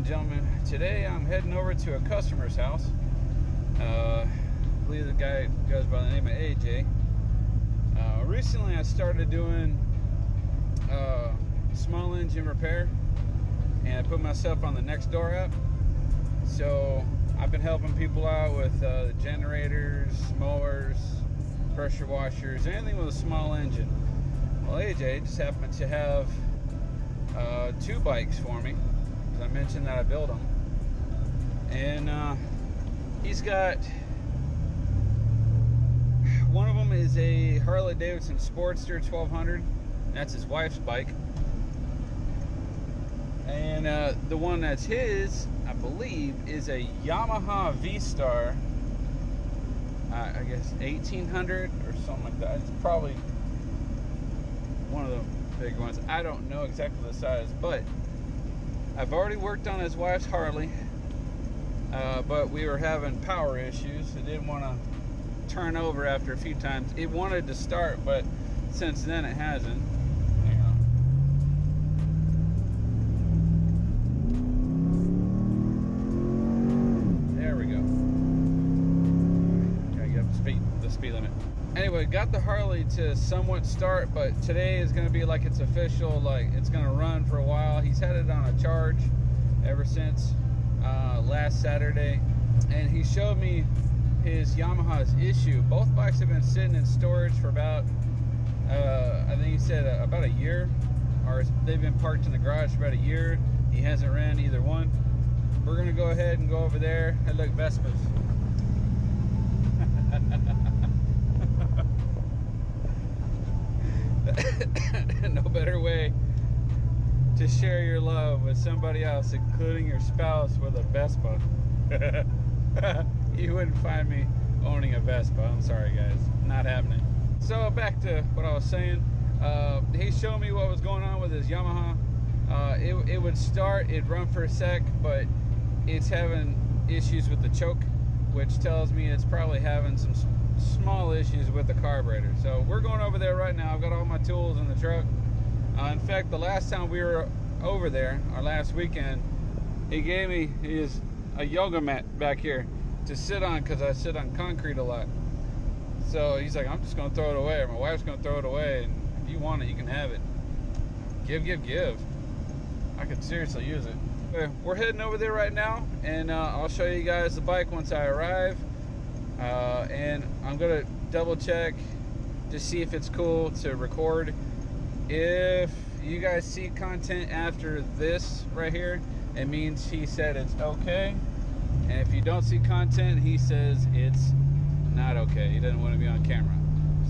and gentlemen, today I'm heading over to a customer's house. I believe the guy goes by the name of AJ. Recently I started doing small engine repair, and I put myself on the Nextdoor app. So I've been helping people out with the generators, mowers, pressure washers, anything with a small engine. Well, AJ just happened to have two bikes for me. I mentioned that I build them, and he's got one of them is a Harley Sportster 1200. That's his wife's bike, and the one that's his, I believe, is a Yamaha V-Star. I guess 1800 or something like that. It's probably one of the big ones. I don't know exactly the size, but I've already worked on his wife's Harley, but we were having power issues. It didn't want to turn over after a few times. It wanted to start, but since then it hasn't. Hang on. There we go. Gotta get up the speed limit. Anyway, got the Harley to somewhat start, but today is going to be like it's official, like it's going to run for a while. He's had it on a charge ever since last Saturday, and he showed me his Yamaha's issue. Both bikes have been sitting in storage for about, I think he said about a year, or they've been parked in the garage for about a year. He hasn't ran either one. We're going to go ahead and go over there. Hey, look, Vespas. No better way to share your love with somebody else, including your spouse, with a Vespa. You wouldn't find me owning a Vespa. I'm sorry, guys, not happening. So back to what I was saying. He showed me what was going on with his Yamaha. It would start, it'd run for a sec, but it's having issues with the choke, which tells me it's probably having some small issues with the carburetor. So we're going over there right now. I've got all my tools in the truck. In fact, the last time we were over there, our last weekend, he gave me a yoga mat back here to sit on, because I sit on concrete a lot. So he's like, I'm just going to throw it away, or my wife's going to throw it away, and if you want it, you can have it. Give. I could seriously use it. We're heading over there right now, and I'll show you guys the bike once I arrive. And I'm gonna double check to see if it's cool to record. If you guys see content after this right here, it means he said it's okay. And if you don't see content, he says it's not okay. He doesn't want to be on camera.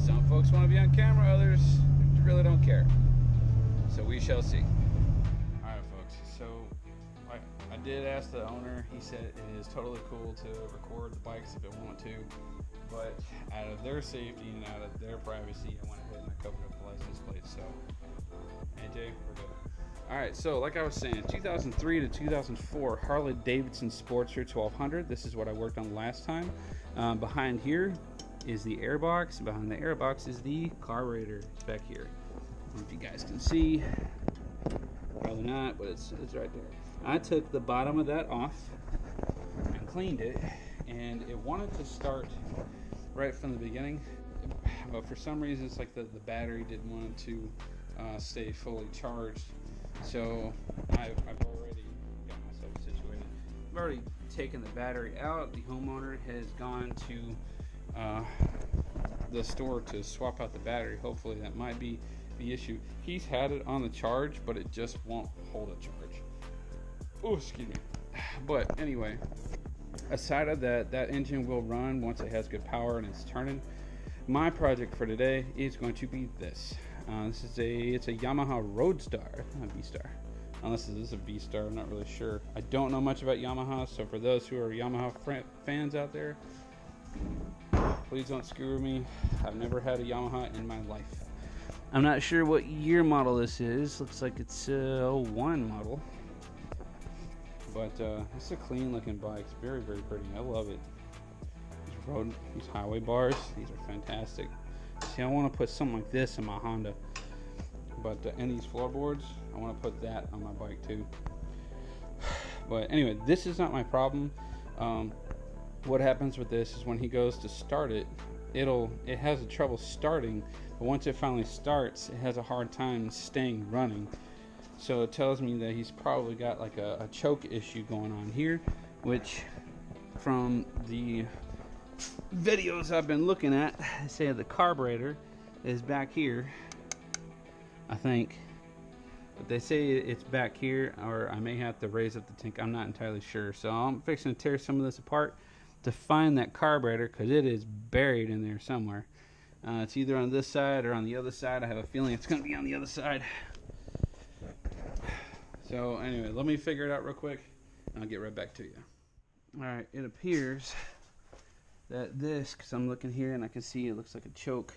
Some folks want to be on camera, others really don't care. So we shall see. Alright folks, so I did ask the owner. He said it is totally cool to record the bikes if they want to, but out of their safety and out of their privacy, I went ahead and I covered up the license plate. So AJ, we're good. Alright, so like I was saying, 2003 to 2004 Harley Sportster 1200. This is what I worked on last time. Behind here is the airbox. Behind the airbox is the carburetor. It's back here. I don't know if you guys can see. Probably not, but it's right there. I took the bottom of that off and cleaned it, and it wanted to start right from the beginning, but for some reason it's like the battery didn't want to stay fully charged. So I've already got myself situated. I've already taken the battery out. The homeowner has gone to the store to swap out the battery. Hopefully that might be the issue. He's had it on the charge, but it just won't hold a charge. Oh, excuse me. But anyway, aside of that, that engine will run once it has good power and it's turning. My project for today is going to be this. It's a Yamaha Roadstar, not V-Star. Unless this is a V-Star, I'm not really sure. I don't know much about Yamaha, so for those who are Yamaha fans out there, please don't screw me. I've never had a Yamaha in my life. I'm not sure what year model this is. Looks like it's a 01 model. But it's a clean looking bike. It's very, very pretty. I love it. These highway bars, these are fantastic. See, I want to put something like this in my Honda. But and these floorboards, I want to put that on my bike too. But anyway, this is not my problem. What happens with this is when he goes to start it, it has a trouble starting, but once it finally starts, it has a hard time staying running. So it tells me that he's probably got like a choke issue going on here, which from the videos I've been looking at, they say the carburetor is back here, I think. But they say it's back here, or I may have to raise up the tank. I'm not entirely sure. So I'm fixing to tear some of this apart to find that carburetor, because it is buried in there somewhere. It's either on this side or on the other side. I have a feeling it's going to be on the other side. So anyway, let me figure it out real quick, and I'll get right back to you. Alright, it appears that this, because I'm looking here and I can see it looks like a choke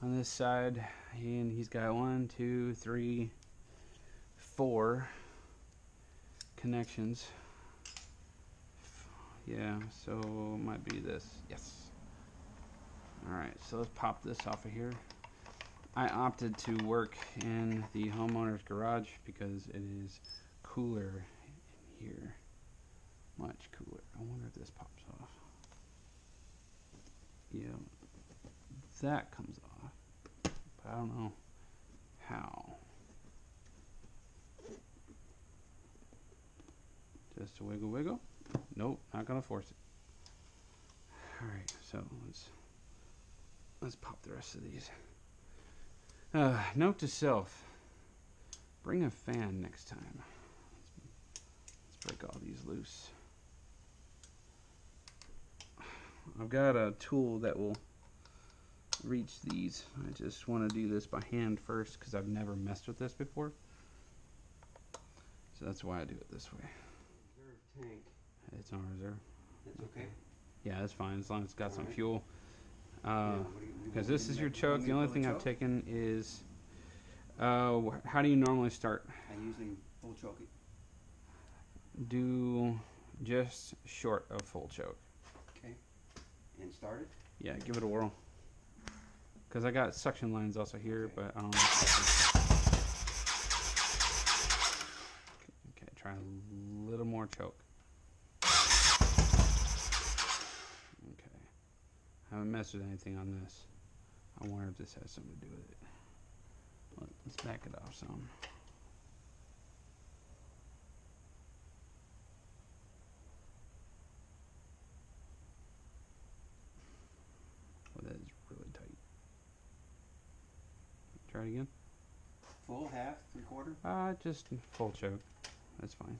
on this side, and he's got 1, 2, 3, 4 connections. Yeah, so it might be this. Yes. Alright, so let's pop this off of here. I opted to work in the homeowner's garage because it is cooler in here. Much cooler. I wonder if this pops off. Yeah, that comes off, but I don't know how. Just a wiggle wiggle. Nope, not gonna force it. Alright, so let's pop the rest of these. Note to self, bring a fan next time. Let's break all these loose. I've got a tool that will reach these. I just want to do this by hand first because I've never messed with this before. So that's why I do it this way. Reserve tank. It's on reserve. That's okay? Yeah, that's fine as long as it's got some right. fuel. Because this is your choke. The only thing I've taken is, how do you normally start? I usually full choke it. Do just short of full choke. Okay. And start it? Yeah, give it a whirl. Because I got suction lines also here, but I don't know. Okay, try a little more choke. Okay. I haven't messed with anything on this. I wonder if this has something to do with it. Let's back it off some. Oh, that is really tight. Try it again. Full, half, 3/4? Just full choke. That's fine.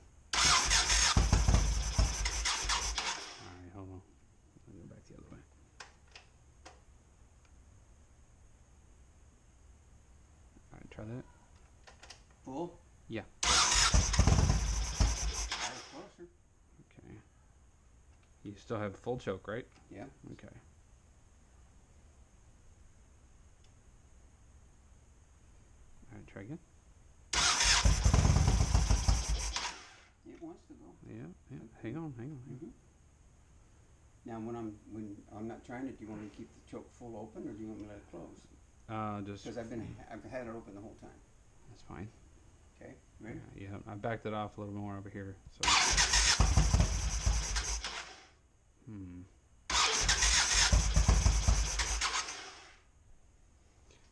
Alright, hold on. I'll go back the other way. Alright, try that. Full? Yeah. Closer. Okay. You still have full choke, right? Yeah. Okay. Alright, try again. It wants to go. Yeah. Hang on. Mm-hmm. Now, when I'm not trying it, do you want me to keep the choke full open, or do you want me to let it close? Just. Because I've had it open the whole time. That's fine. Okay. Ready? Yeah, I backed it off a little more over here. So.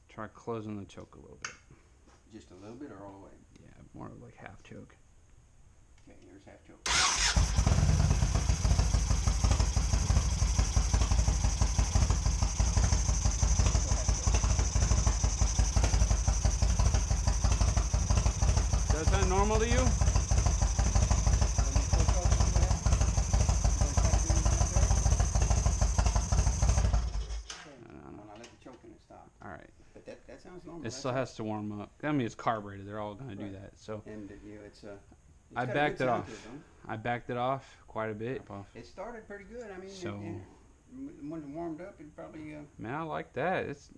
Try closing the choke a little bit. Just a little bit, or all the way? Yeah, more like half choke. Okay, here's half choke. Does that sound normal to you? Alright. But that sounds normal. It still has to warm up. I mean, it's carbureted. They're all going to do that. So And it's I backed it off. I backed it off quite a bit. It started pretty good. I mean, so when it warmed up, it probably. Man, I like that. It's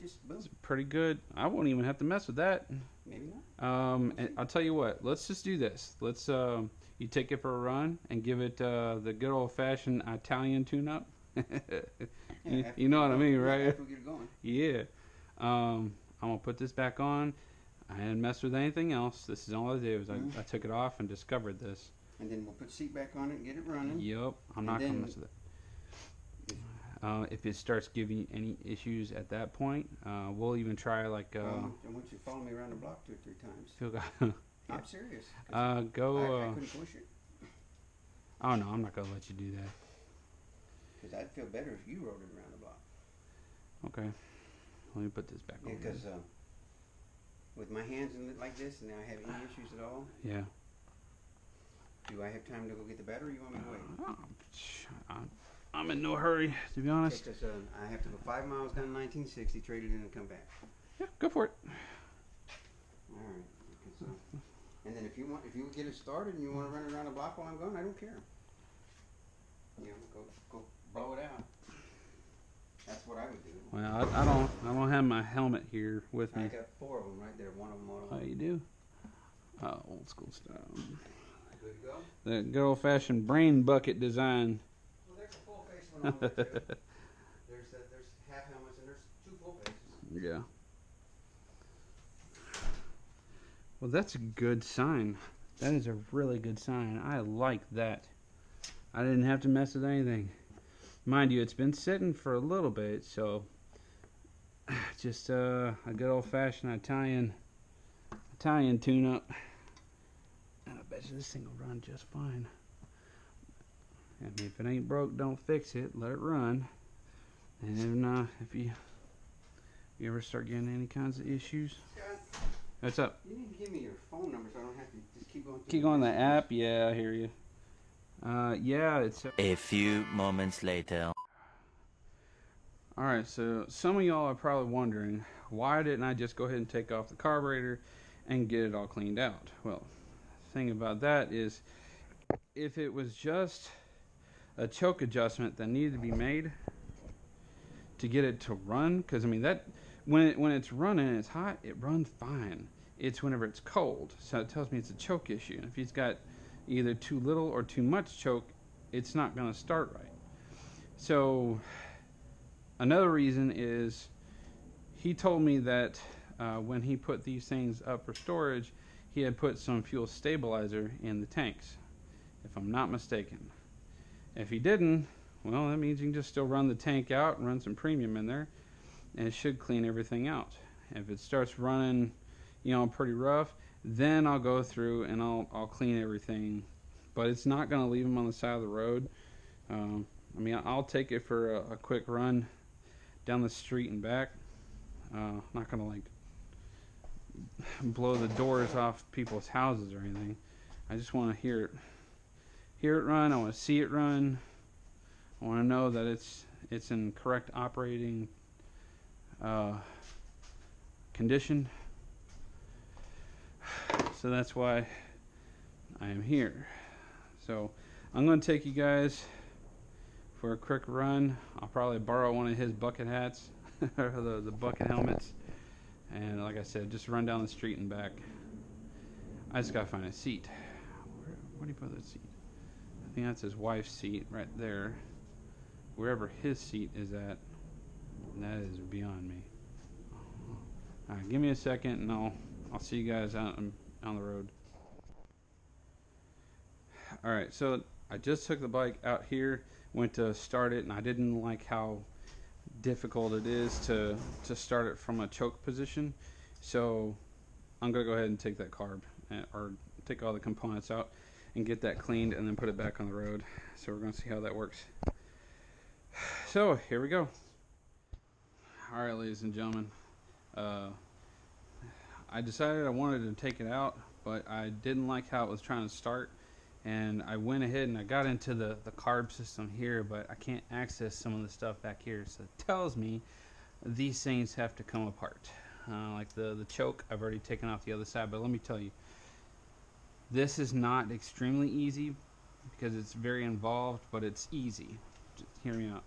just boom. It's pretty good. I won't even have to mess with that. Maybe not. And I'll tell you what. Let's just do this. Let's you take it for a run and give it the good old fashioned Italian tune up. You know what I mean, right? After we get it going. Yeah. I'm gonna put this back on. I didn't mess with anything else. This is all I did was I took it off and discovered this. And then we'll put seat back on it and get it running. Yep, I'm not gonna mess with it. If it starts giving any issues at that point, we'll even try like. I want you to follow me around the block 2 or 3 times. Feel I'm serious. I couldn't push it. Oh no, I'm not gonna let you do that. Because I'd feel better if you rode it around the block. Okay, let me put this back on. Because with my hands in it like this, and I have any issues at all. Yeah. Do I have time to go get the battery? Or you want me to wait? I'm in no hurry, to be honest. Because I have to go 5 miles down 1960, trade it in, and come back. Yeah, go for it. All right. Because, and then if you get it started and you want to run around the block while I'm gone, I don't care. You know, go blow it out. That's what I would do. Well, I don't have my helmet here with me. I got 4 of them right there. One of them auto. Oh, you do? Old school style. Good to go. The good old fashioned brain bucket design. Well, there's a full face one on there too. There's half helmets and there's 2 full faces. Yeah. Well, that's a good sign. That is a really good sign. I like that. I didn't have to mess with anything. Mind you, it's been sitting for a little bit, so just a good old fashioned Italian tune-up. And I bet you this thing will run just fine. I mean, if it ain't broke, don't fix it. Let it run. And if you ever start getting any kinds of issues, what's up? You need to give me your phone number so I don't have to just keep going. Keep going the app. Yeah, I hear you. Yeah, it's a few moments later. All right. So some of y'all are probably wondering, why didn't I just go ahead and take off the carburetor and get it all cleaned out? Well, the thing about that is, if it was just a choke adjustment that needed to be made to get it to run, because I mean that when it's running and it's hot, it runs fine. It's whenever it's cold, so it tells me it's a choke issue. And if he's got either too little or too much choke, it's not going to start right. So another reason is he told me that when he put these things up for storage, he had put some fuel stabilizer in the tanks, if I'm not mistaken. If he didn't, well, that means you can just still run the tank out and run some premium in there, and it should clean everything out. If it starts running, pretty rough, then I'll go through and I'll clean everything. But it's not going to leave them on the side of the road. I mean, I'll take it for a quick run down the street and back. Not going to like blow the doors off people's houses or anything. I just want to hear it run. I want to see it run. I want to know that it's in correct operating condition. So that's why I am here. So I'm going to take you guys for a quick run. I'll probably borrow one of his bucket hats, or the bucket helmets, and like I said, just run down the street and back. I just gotta find a seat. Where do you put that seat? I think that's his wife's seat right there. Wherever his seat is at, that is beyond me. All right, give me a second, and I'll see you guys out on the road. All right, so I just took the bike out here, went to start it, and I didn't like how difficult it is to start it from a choke position. So I'm gonna go ahead and take that carb or take all the components out and get that cleaned and then put it back on the road. So we're gonna see how that works. So here we go. All right, ladies and gentlemen, I decided I wanted to take it out, but I didn't like how it was trying to start, and I went ahead and I got into the carb system here, but I can't access some of the stuff back here. So it tells me these things have to come apart. Like the choke, I've already taken off the other side, but let me tell you, this is not extremely easy because it's very involved, but it's easy. Just hear me out.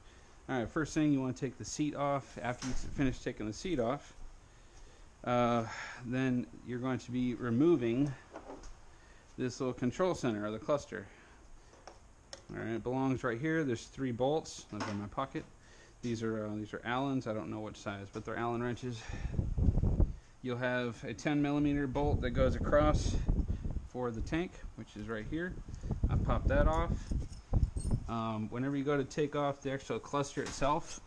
All right, first thing, you want to take the seat off. After you finish taking the seat off, then you're going to be removing this little control center or the cluster. All right, it belongs right here. There's 3 bolts. Those are in my pocket. These are Allens. I don't know which size, but they're Allen wrenches. You'll have a 10mm bolt that goes across for the tank, which is right here. pop that off. Whenever you go to take off the actual cluster itself,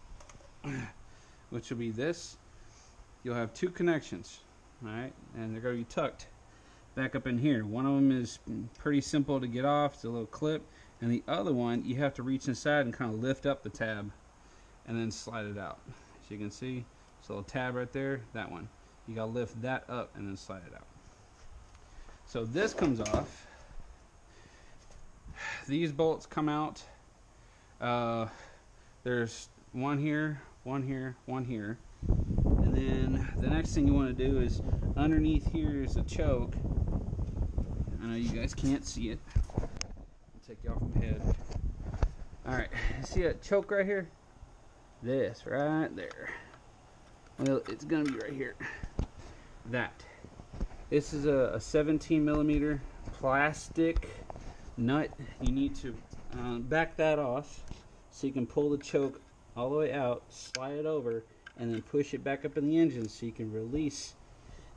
which will be this, you'll have two connections, alright, and they're going to be tucked back up in here. One of them is pretty simple to get off, it's a little clip, and the other one you have to reach inside and kind of lift up the tab and then slide it out. As you can see, it's a little tab right there, that one. You got to lift that up and then slide it out. So this comes off. These bolts come out. There's one here, one here, one here. And then the next thing you want to do is underneath here is a choke. I know you guys can't see it. I'll take you off my head. Alright, see that choke right here? This right there. Well, it's going to be right here. That. This is a 17 millimeter plastic nut. You need to back that off so you can pull the choke all the way out, slide it over, and then push it back up in the engine so you can release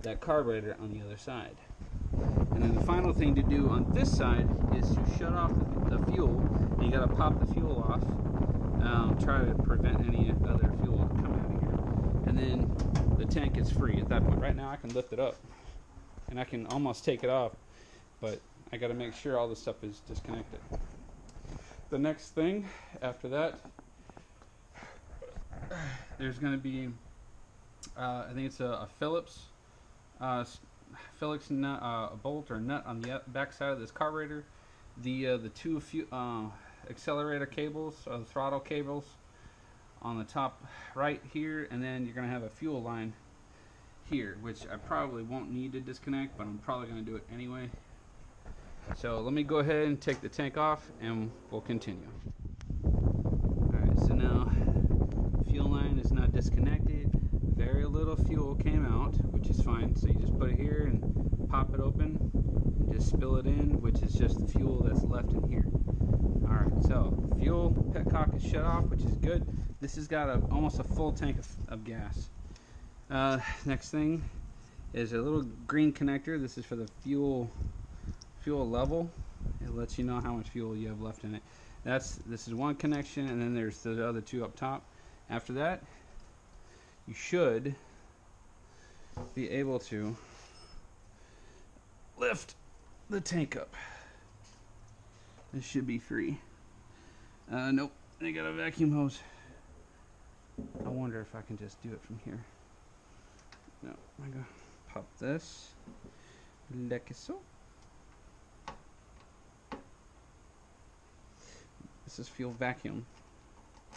that carburetor on the other side. And then the final thing to do on this side is to shut off the fuel. You got to pop the fuel off. Try to prevent any other fuel coming out of here. And then the tank is free at that point. Right now I can lift it up and I can almost take it off, but I got to make sure all the stuff is disconnected. The next thing after that, there's going to be I think it's a Phillips nut, a bolt or nut on the back side of this carburetor. The two accelerator cables, or the throttle cables, on the top right here, and then you're going to have a fuel line here, which I probably won't need to disconnect, but I'm probably going to do it anyway. So let me go ahead and take the tank off and we'll continue. Alright, so now fuel line is not disconnected. Very little fuel came out, which is fine. So you just put it here and pop it open and just spill it in, which is just the fuel that's left in here. Alright, so fuel petcock is shut off, which is good. This has got almost a full tank of gas. Next thing is a little green connector. This is for the fuel level. It lets you know how much fuel you have left in it. This is one connection, and then there's the other two up top. After that, you should be able to lift the tank up. This should be free. Nope, I got a vacuum hose. I wonder if I can just do it from here. No, I'm gonna pop this like so. This is fuel vacuum,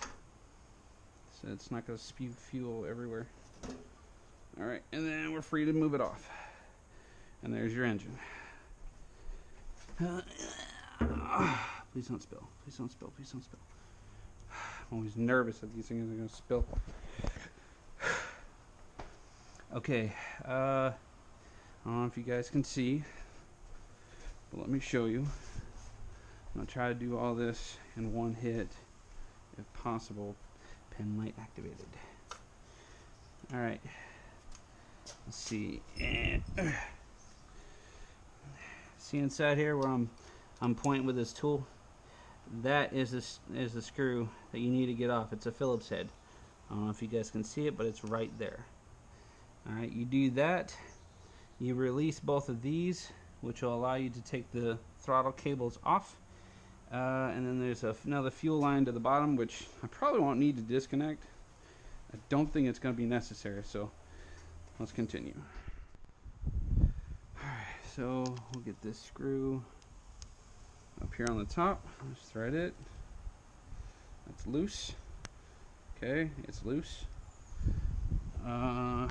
so it's not going to spew fuel everywhere. Alright, and then we're free to move it off. And there's your engine. Please don't spill. Please don't spill. Please don't spill. I'm always nervous that these things are going to spill. Okay, I don't know if you guys can see, but let me show you. I'm going to try to do all this in one hit, if possible. Pen light activated. Alright, let's see. See inside here where I'm pointing with this tool? That is the screw that you need to get off. It's a Phillips head. I don't know if you guys can see it, but it's right there. Alright, you do that. You release both of these, which will allow you to take the throttle cables off. And then there's another fuel line to the bottom, which I probably won't need to disconnect. I don't think it's going to be necessary, so let's continue. Alright, so we'll get this screw up here on the top. Let's thread it. That's loose. Okay, it's loose. I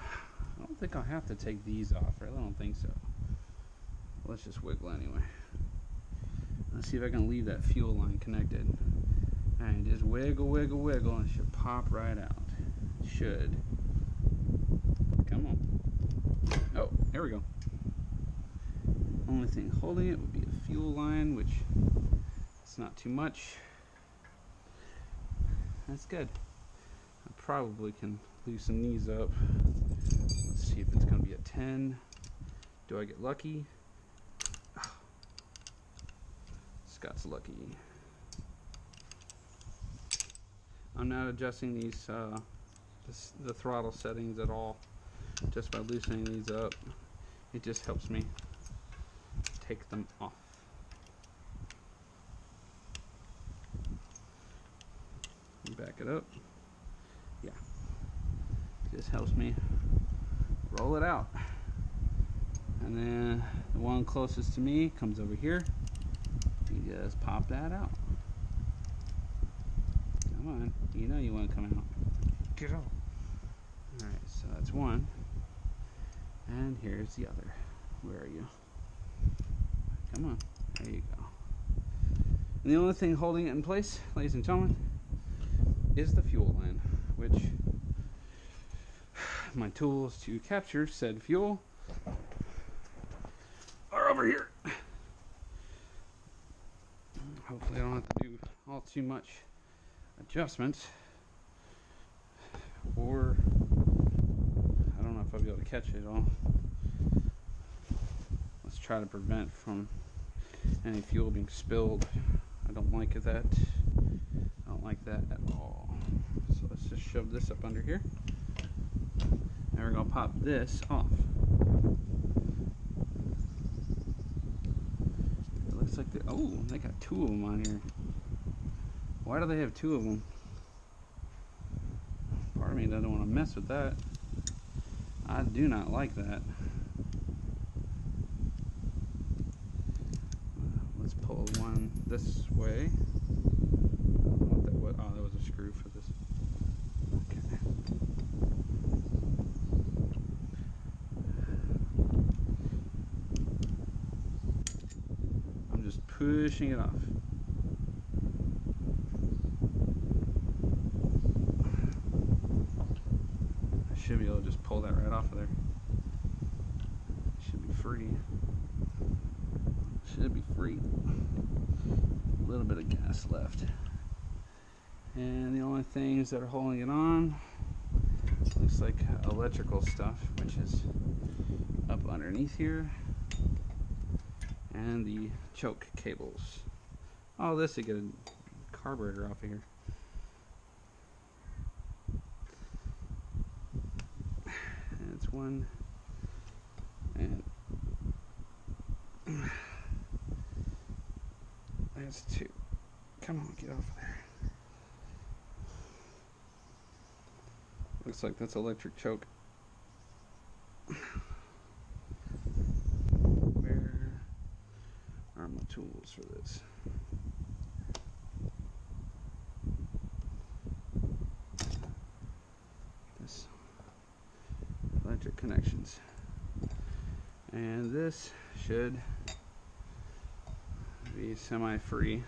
don't think I'll have to take these off. I really don't think so. Let's just wiggle anyway. Let's see if I can leave that fuel line connected. And just wiggle, wiggle, wiggle, and it should pop right out. It should. Come on. Oh, there we go. Only thing holding it would be a fuel line, which it's not too much. That's good. I probably can loosen these up. Let's see if it's going to be a 10. Do I get lucky? Scott's lucky. I'm not adjusting these the throttle settings at all. Just by loosening these up, it just helps me take them off. Back it up. Yeah, just helps me roll it out. And then the one closest to me comes over here. You just pop that out. Come on, you know you want to come out. Get out. Alright, so that's one. And here's the other. Where are you? Come on, there you go. And the only thing holding it in place, ladies and gentlemen, is the fuel line, which my tools to capture said fuel are over here. Hopefully I don't have to do all too much adjustments, or I don't know if I'll be able to catch it all. Let's try to prevent from any fuel being spilled. I don't like that. I don't like that at all. So let's just shove this up under here. And we're gonna pop this off. It looks like they got two of them on here. Why do they have two of them? Part of me doesn't want to mess with that. I do not like that. Let's pull one this way. I don't know what that was. Oh, that was a screw for this. Okay. I'm just pushing it off. I should be able to just pull that right off of there. Should be free. Should be free. A little bit of gas left. And the only things that are holding it on looks like electrical stuff, which is up underneath here, and the choke cables. Oh, this to get a carburetor off of here. And it's one, and that's two. Come on, get off of there. Looks like that's electric choke. Where are my tools for this? This electric connections. And this should be semi-free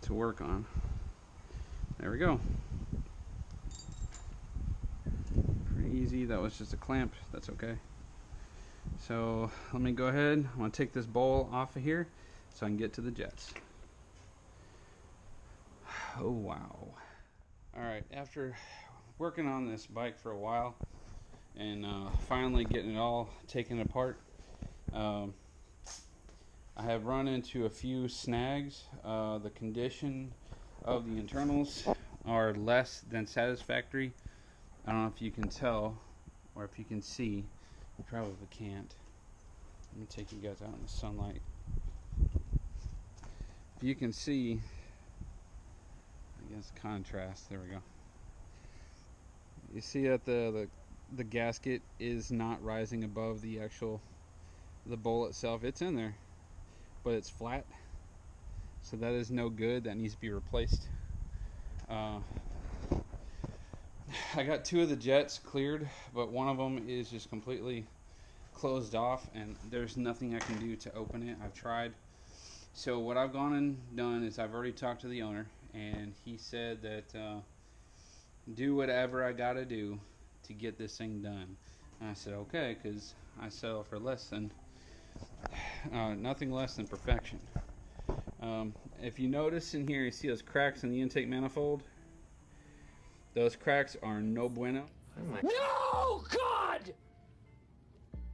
to work on. There we go. Pretty easy. That was just a clamp. That's okay. So let me go ahead. I'm going to take this bowl off of here so I can get to the jets. Oh wow. Alright, after working on this bike for a while and finally getting it all taken apart, I have run into a few snags. The condition of the internals are less than satisfactory. I don't know if you can tell or if you can see. You probably can't. Let me take you guys out in the sunlight. If you can see, I guess contrast, there we go. You see that the gasket is not rising above the bowl itself. It's in there, but it's flat, so that is no good. That needs to be replaced. I got two of the jets cleared, but one of them is just completely closed off, and there's nothing I can do to open it. I've tried. So what I've gone and done is I've already talked to the owner, and he said that do whatever I gotta do to get this thing done. And I said okay, because I settle for less than nothing less than perfection. If you notice in here, you see those cracks in the intake manifold. Those cracks are no bueno. No, God!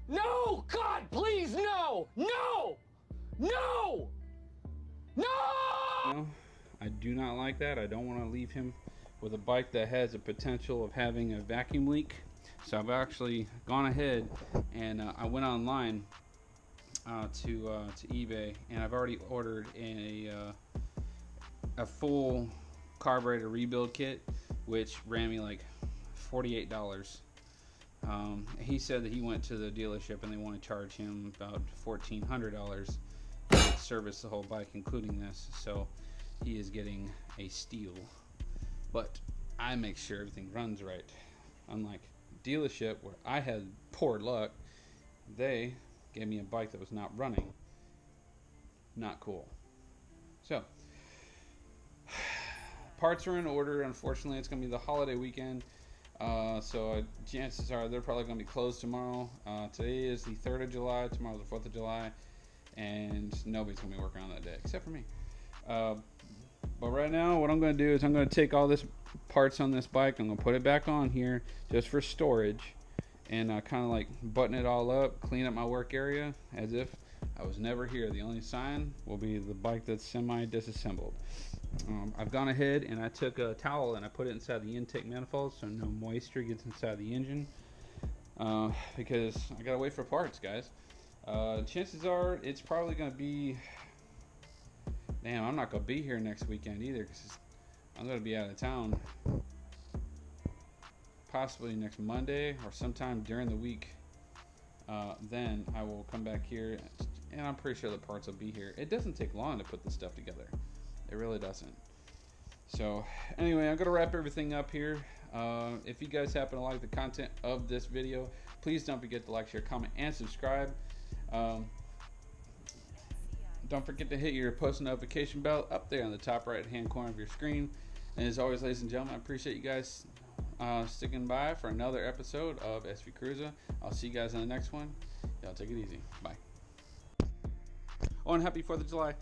No, God, please, no! No! No! No, I do not like that. I don't want to leave him with a bike that has the potential of having a vacuum leak. So I've actually gone ahead and I went online to eBay, and I've already ordered a full carburetor rebuild kit, which ran me like $48. He said that he went to the dealership and they want to charge him about $1,400 to service the whole bike, including this. So he is getting a steal, but I make sure everything runs right. Unlike dealership, where I had poor luck, they gave me a bike that was not running. Not cool. So parts are in order. Unfortunately, it's going to be the holiday weekend, so chances are they're probably going to be closed tomorrow. Today is the 3rd of July. Tomorrow's the 4th of July, and nobody's going to be working on that day except for me. But right now, what I'm going to do is I'm going to take all this parts on this bike. I'm going to put it back on here just for storage, and kind of like button it all up, clean up my work area as if I was never here. The only sign will be the bike that's semi-disassembled. I've gone ahead and I took a towel and I put it inside the intake manifold so no moisture gets inside the engine, because I gotta wait for parts, guys. Chances are it's probably going to be... Damn, I'm not going to be here next weekend either, because I'm going to be out of town. Possibly next Monday or sometime during the week. Then I will come back here, and I'm pretty sure the parts will be here. It doesn't take long to put this stuff together. It really doesn't. So anyway, I'm going to wrap everything up here. If you guys happen to like the content of this video, please don't forget to like, share, comment, and subscribe. Don't forget to hit your post notification bell up there on the top right hand corner of your screen. And as always, ladies and gentlemen, I appreciate you guys sticking by for another episode of SV Cruiser. I'll see you guys in the next one. Y'all take it easy. Bye. Oh, and happy 4th of July.